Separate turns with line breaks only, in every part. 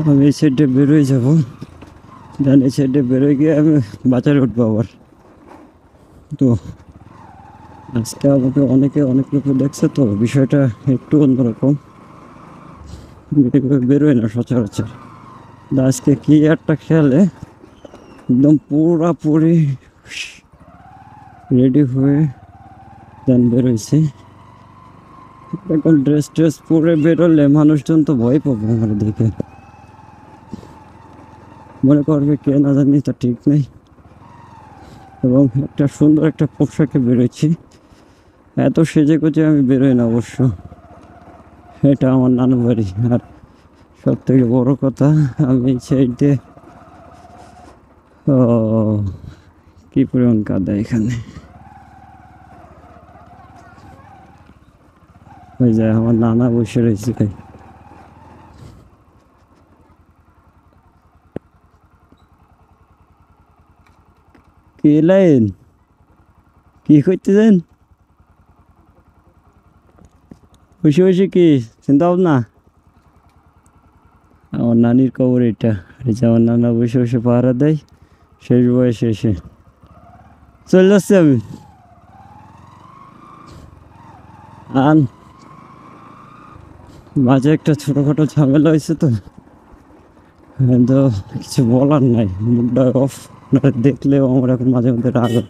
আমি এই সাইডে বেরোয় যাব, দেন এই সাইডে বেরোয় গিয়ে আমি বাজারে উঠবো আবার। তো আজকে আমাকে অনেকে অনেক লোক দেখছে, তো বিষয়টা একটু অন্যরকম, বেরোয় না সচরাচর। আজকে কি একটা খেয়ালে একদম পুরাপুরি রেডি হয়ে দেন বেরোইছি। এখন ড্রেস ট্রেস পরে বেরোলে মানুষজন তো ভয় পাবো আমার দেখে, মনে করবে কে না জানি, তা ঠিক নেই। এবং একটা সুন্দর একটা পোশাকে বেরোচ্ছি, এত সেজে গুজে আমি বেরোই না অবশ্য, এটা আমার নানু বাড়ি। আর সব থেকে বড় কথা, আমি সাইডে ও কি পরিমাণ কাদা এখানে। ওই যে আমার নানা বসে রয়েছে। কি লাইন, কি করতেছেন বসে বসে? কি চিন্তা ভাবনা? আমার নানির কবর এটা, এই যে আমার নানা বসে বসে পাহারা দেয় শেষ বয়সে এসে। চলে যাচ্ছি আমি। আন মাঝে একটা ছোটোখাটো ঝামেলা হয়েছে, তো তো কিছু বলার নাই, মুখটা অফ। দেখলেও আমার এখন মাঝে মধ্যে রাগ হয়।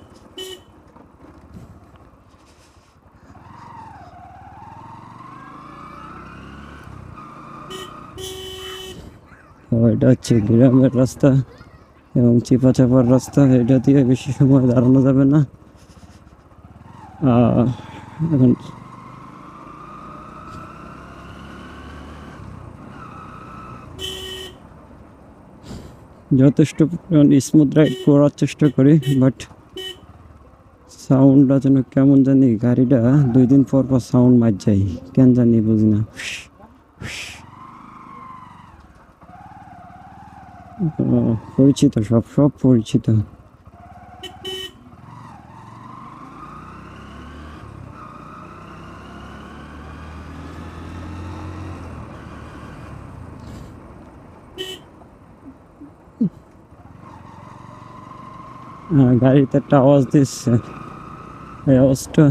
এটা হচ্ছে গ্রামের রাস্তা এবং চিপা চাপার রাস্তা, এটা দিয়ে বেশি সময় দাঁড়ানো যাবে না। এখন যথেষ্ট স্মুথ রাইড করার চেষ্টা করি, বাট সাউন্ডটা যেন কেমন জানি, গাড়িটা 2 দিন পর পর সাউন্ড মার যায়, কেন জানি বুঝি না। পরিচিত, সব সব পরিচিত। গাড়িতে একটা আওয়াজ দিচ্ছে, এই আওয়াজটা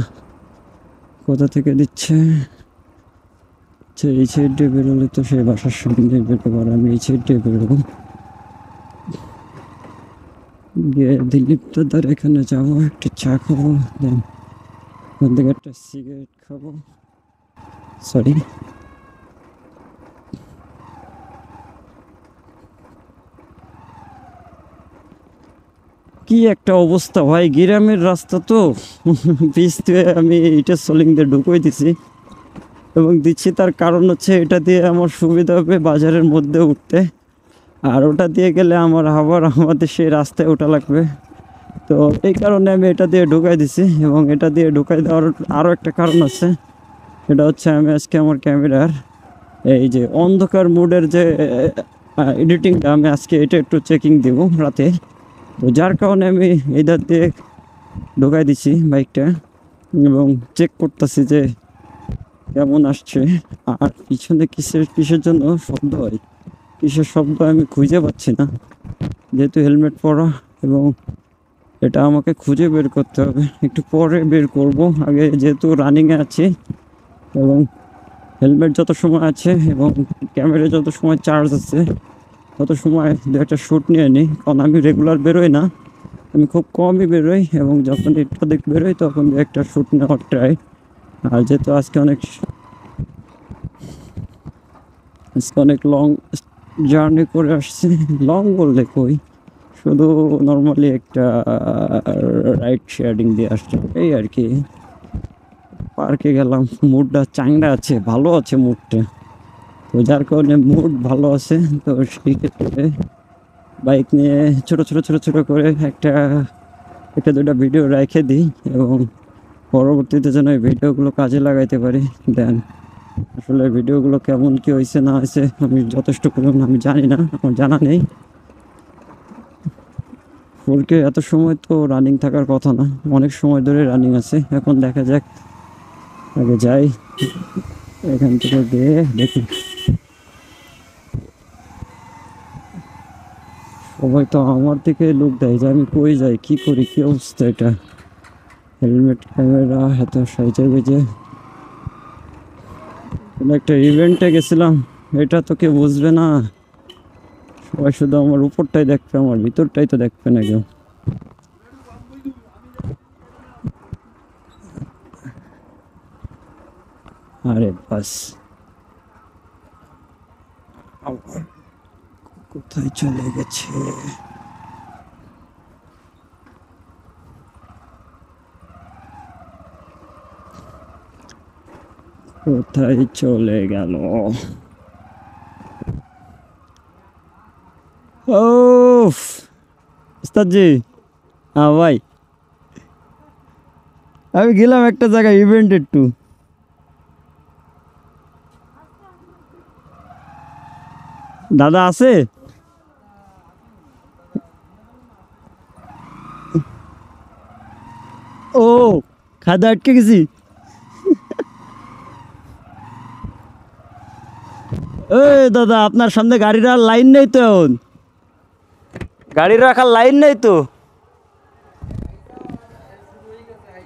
কোথা থেকে দিচ্ছে? এই সাইডে বেরোলে তো সেই বাসার সামনে বেরোতে পারে, আমি এই সাইডে বেরোবো, গিয়ে দিলীপ দাদার এখানে যাবো, একটা চা খাবো, দেন ওখান থেকে একটা সিগারেট খাবো। সরি, কি একটা অবস্থা ভাই, গ্রামের রাস্তা তো পিচ দিয়ে আমি এটা সোলিং দিয়ে ঢুকিয়ে দিছি, এবং দিচ্ছি তার কারণ হচ্ছে এটা দিয়ে আমার সুবিধা হবে বাজারের মধ্যে উঠতে, আর ওটা দিয়ে গেলে আমার আবার আমাদের সেই রাস্তায় ওঠা লাগবে। তো এই কারণে আমি এটা দিয়ে ঢুকাই দিছি, এবং এটা দিয়ে ঢুকাই দেওয়ার আরও একটা কারণ আছে, সেটা হচ্ছে আমি আজকে আমার ক্যামেরার এই যে অন্ধকার মোডের যে এডিটিংটা, আমি আজকে এটা একটু চেকিং দেব রাতে, তো যার কারণে আমি এটার দিয়ে ঢোকাই দিছি বাইকটা, এবং চেক করতেছি যে কেমন আসছে। আর পিছনে কিসের জন্য শব্দ হয়, কিসের শব্দ আমি খুঁজে পাচ্ছি না, যেহেতু হেলমেট পরা, এবং এটা আমাকে খুঁজে বের করতে হবে, একটু পরে বের করব। আগে যেহেতু রানিংয়ে আছি, এবং হেলমেট যত সময় আছে এবং ক্যামেরা যত সময় চার্জ আছে, তত সময় দু একটা শ্যুট নিয়ে নিই, কারণ আমি রেগুলার বেরোই না, আমি খুব কমই বেরোই, এবং যখন একটু দিক বেরোই তখন দু একটা শ্যুট নেওয়ার ট্রাই। আর যেহেতু আজকে অনেক লং জার্নি করে আসছি, লং বললে কই, শুধু নর্মালি একটা রাইড শেয়ারিং দিয়ে আসছে এই আর কি। পার্কে গেলাম, মুডটা চাঙ্গা আছে, ভালো আছে মুডটা, তো যার কারণে মুড ভালো আছে। তো সেই ক্ষেত্রে বাইক নিয়ে ছোট করে একটা দুটা ভিডিও রেখে দিই, এবং পরবর্তীতে যেন এই ভিডিওগুলো কাজে লাগাইতে পারি। দেন আসলে ভিডিওগুলো কেমন কি হয়েছে না হয়েছে আমি যথেষ্ট পরিমাণ আমি জানি না, আমার জানা নেই। ফোরকে এত সময় তো রানিং থাকার কথা না, অনেক সময় ধরে রানিং আছে। এখন দেখা যাক, আগে যাই এখান থেকে গিয়ে দেখি। সবাই তো আমার দিকে লোক দেয় যে আমি কই যাই, কি করি, কি অবস্থা এটা। হেলমেট, ক্যামেরা, এত সাইজে বেজে কোনো একটা ইভেন্টে গেছিলাম, এটা তো কেউ বুঝবে না। সবাই শুধু আমার উপরটাই দেখবে, আমার ভিতরটাই তো দেখবে না কেউ। আরে বাস, আবার কোথায় চলে গেছে? কোথায় চলে গেল? ও উস্তাদ জি, হ্যাঁ ভাই, আমি গেলাম একটা জায়গায় ইভেন্ট একটু। দাদা আছে? ও, খাদা আটকে গেছি। এই দাদা, আপনার সামনে গাড়ির আর লাইন নেই তো এখন? গাড়ি রাখার লাইন নেই তো?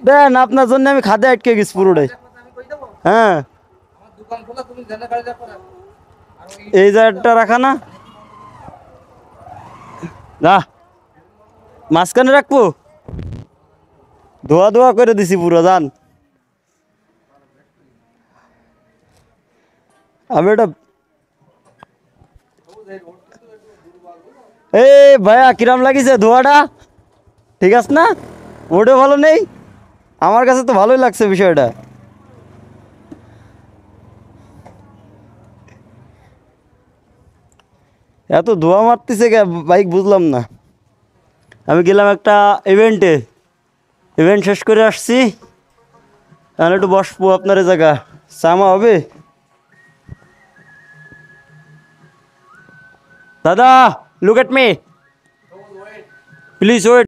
দেন, আপনার জন্য আমি খাদে আটকে গেছি পুরোটাই। হ্যাঁ, এই জায়গাটা রাখা না, না মাঝখানে রাখবো। ধোয়া ধোয়া করে দিছি পুরো, যান। আমি এটা, এই ভাইয়া কিরাম লাগিছে ধোয়াটা? ঠিক আছে না? মোটে ভালো নেই, আমার কাছে তো ভালোই লাগছে বিষয়টা। এত ধোয়া মারতেছে কে বাইক, বুঝলাম না। আমি গেলাম একটা ইভেন্টে, ইভেন্ট শেষ করে আসছি, তাহলে একটু বসবো আপনার এই জায়গা। চামা হবে? দাদা, look at me please, wait.